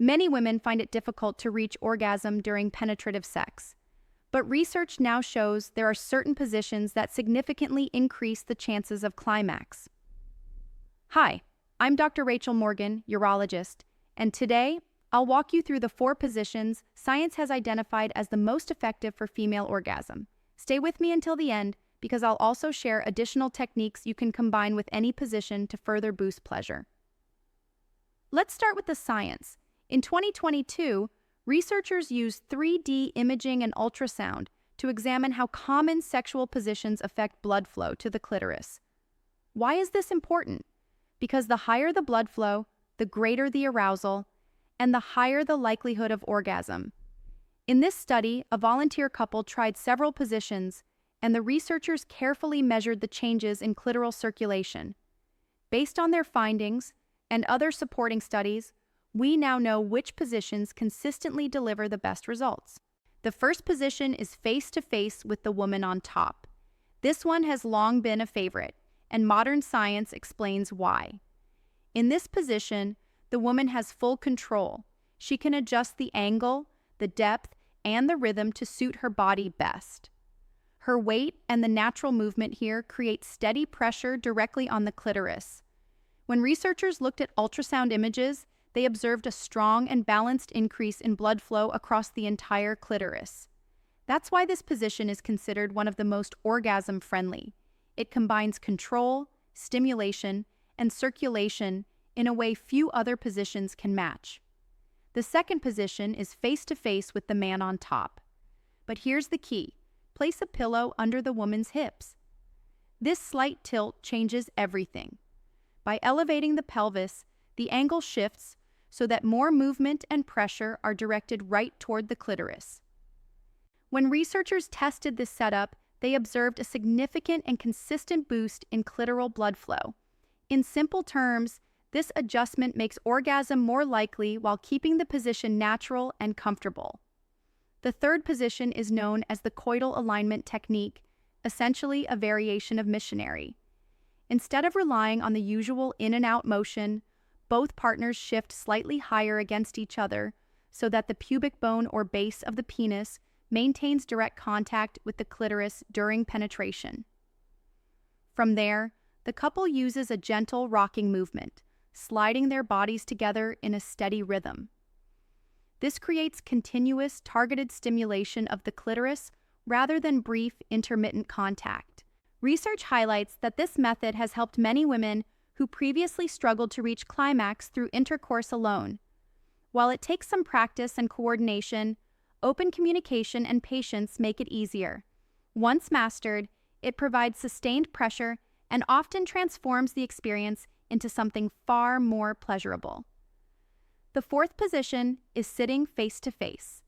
Many women find it difficult to reach orgasm during penetrative sex. But research now shows there are certain positions that significantly increase the chances of climax. Hi, I'm Dr. Rachel Morgan, urologist, and today I'll walk you through the 4 positions science has identified as the most effective for female orgasm. Stay with me until the end because I'll also share additional techniques you can combine with any position to further boost pleasure. Let's start with the science. In 2022, researchers used 3D imaging and ultrasound to examine how common sexual positions affect blood flow to the clitoris. Why is this important? Because the higher the blood flow, the greater the arousal, and the higher the likelihood of orgasm. In this study, a volunteer couple tried several positions, and the researchers carefully measured the changes in clitoral circulation. Based on their findings and other supporting studies, we now know which positions consistently deliver the best results. The first position is face-to-face with the woman on top. This one has long been a favorite, and modern science explains why. In this position, the woman has full control. She can adjust the angle, the depth, and the rhythm to suit her body best. Her weight and the natural movement here create steady pressure directly on the clitoris. When researchers looked at ultrasound images, they observed a strong and balanced increase in blood flow across the entire clitoris. That's why this position is considered one of the most orgasm-friendly. It combines control, stimulation, and circulation in a way few other positions can match. The second position is face-to-face with the man on top. But here's the key. Place a pillow under the woman's hips. This slight tilt changes everything. By elevating the pelvis, the angle shifts so that more movement and pressure are directed right toward the clitoris. When researchers tested this setup, they observed a significant and consistent boost in clitoral blood flow. In simple terms, this adjustment makes orgasm more likely while keeping the position natural and comfortable. The third position is known as the coital alignment technique, essentially a variation of missionary. Instead of relying on the usual in and out motion, both partners shift slightly higher against each other so that the pubic bone or base of the penis maintains direct contact with the clitoris during penetration. From there, the couple uses a gentle rocking movement, sliding their bodies together in a steady rhythm. This creates continuous, targeted stimulation of the clitoris rather than brief, intermittent contact. Research highlights that this method has helped many women who previously struggled to reach climax through intercourse alone. While it takes some practice and coordination, open communication and patience make it easier. Once mastered, it provides sustained pressure and often transforms the experience into something far more pleasurable. The fourth position is sitting face-to-face.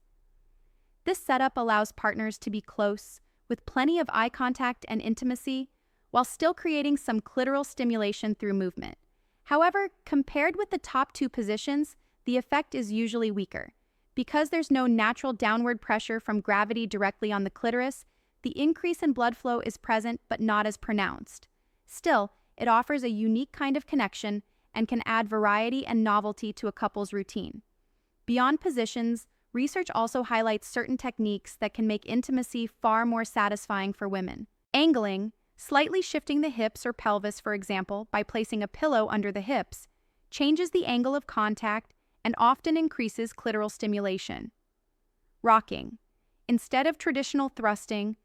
This setup allows partners to be close, with plenty of eye contact and intimacy, while still creating some clitoral stimulation through movement. However, compared with the top 2 positions, the effect is usually weaker. Because there's no natural downward pressure from gravity directly on the clitoris, the increase in blood flow is present but not as pronounced. Still, it offers a unique kind of connection and can add variety and novelty to a couple's routine. Beyond positions, research also highlights certain techniques that can make intimacy far more satisfying for women. Angling, slightly shifting the hips or pelvis, for example, by placing a pillow under the hips, changes the angle of contact and often increases clitoral stimulation. Rocking. Instead of traditional thrusting,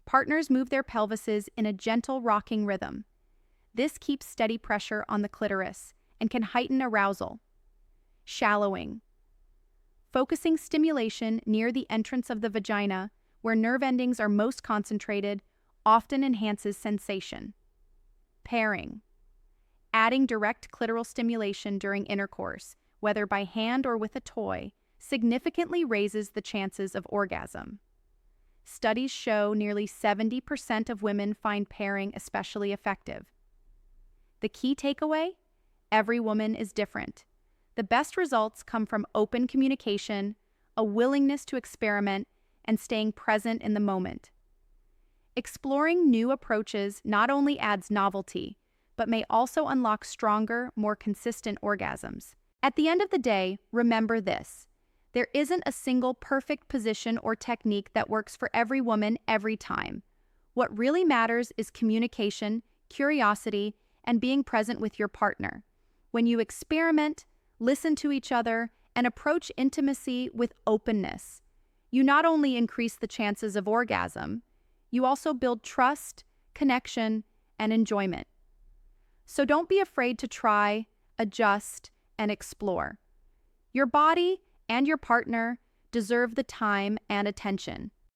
partners move their pelvises in a gentle rocking rhythm. This keeps steady pressure on the clitoris and can heighten arousal. Shallowing. Focusing stimulation near the entrance of the vagina, where nerve endings are most concentrated, often enhances sensation. Pairing. Adding direct clitoral stimulation during intercourse, whether by hand or with a toy, significantly raises the chances of orgasm. Studies show nearly 70% of women find pairing especially effective. The key takeaway? Every woman is different. The best results come from open communication, a willingness to experiment, and staying present in the moment. Exploring new approaches not only adds novelty, but may also unlock stronger, more consistent orgasms. At the end of the day, remember this. There isn't a single perfect position or technique that works for every woman every time. What really matters is communication, curiosity, and being present with your partner. When you experiment, listen to each other, and approach intimacy with openness, you not only increase the chances of orgasm, you also build trust, connection, and enjoyment. So don't be afraid to try, adjust, and explore. Your body and your partner deserve the time and attention.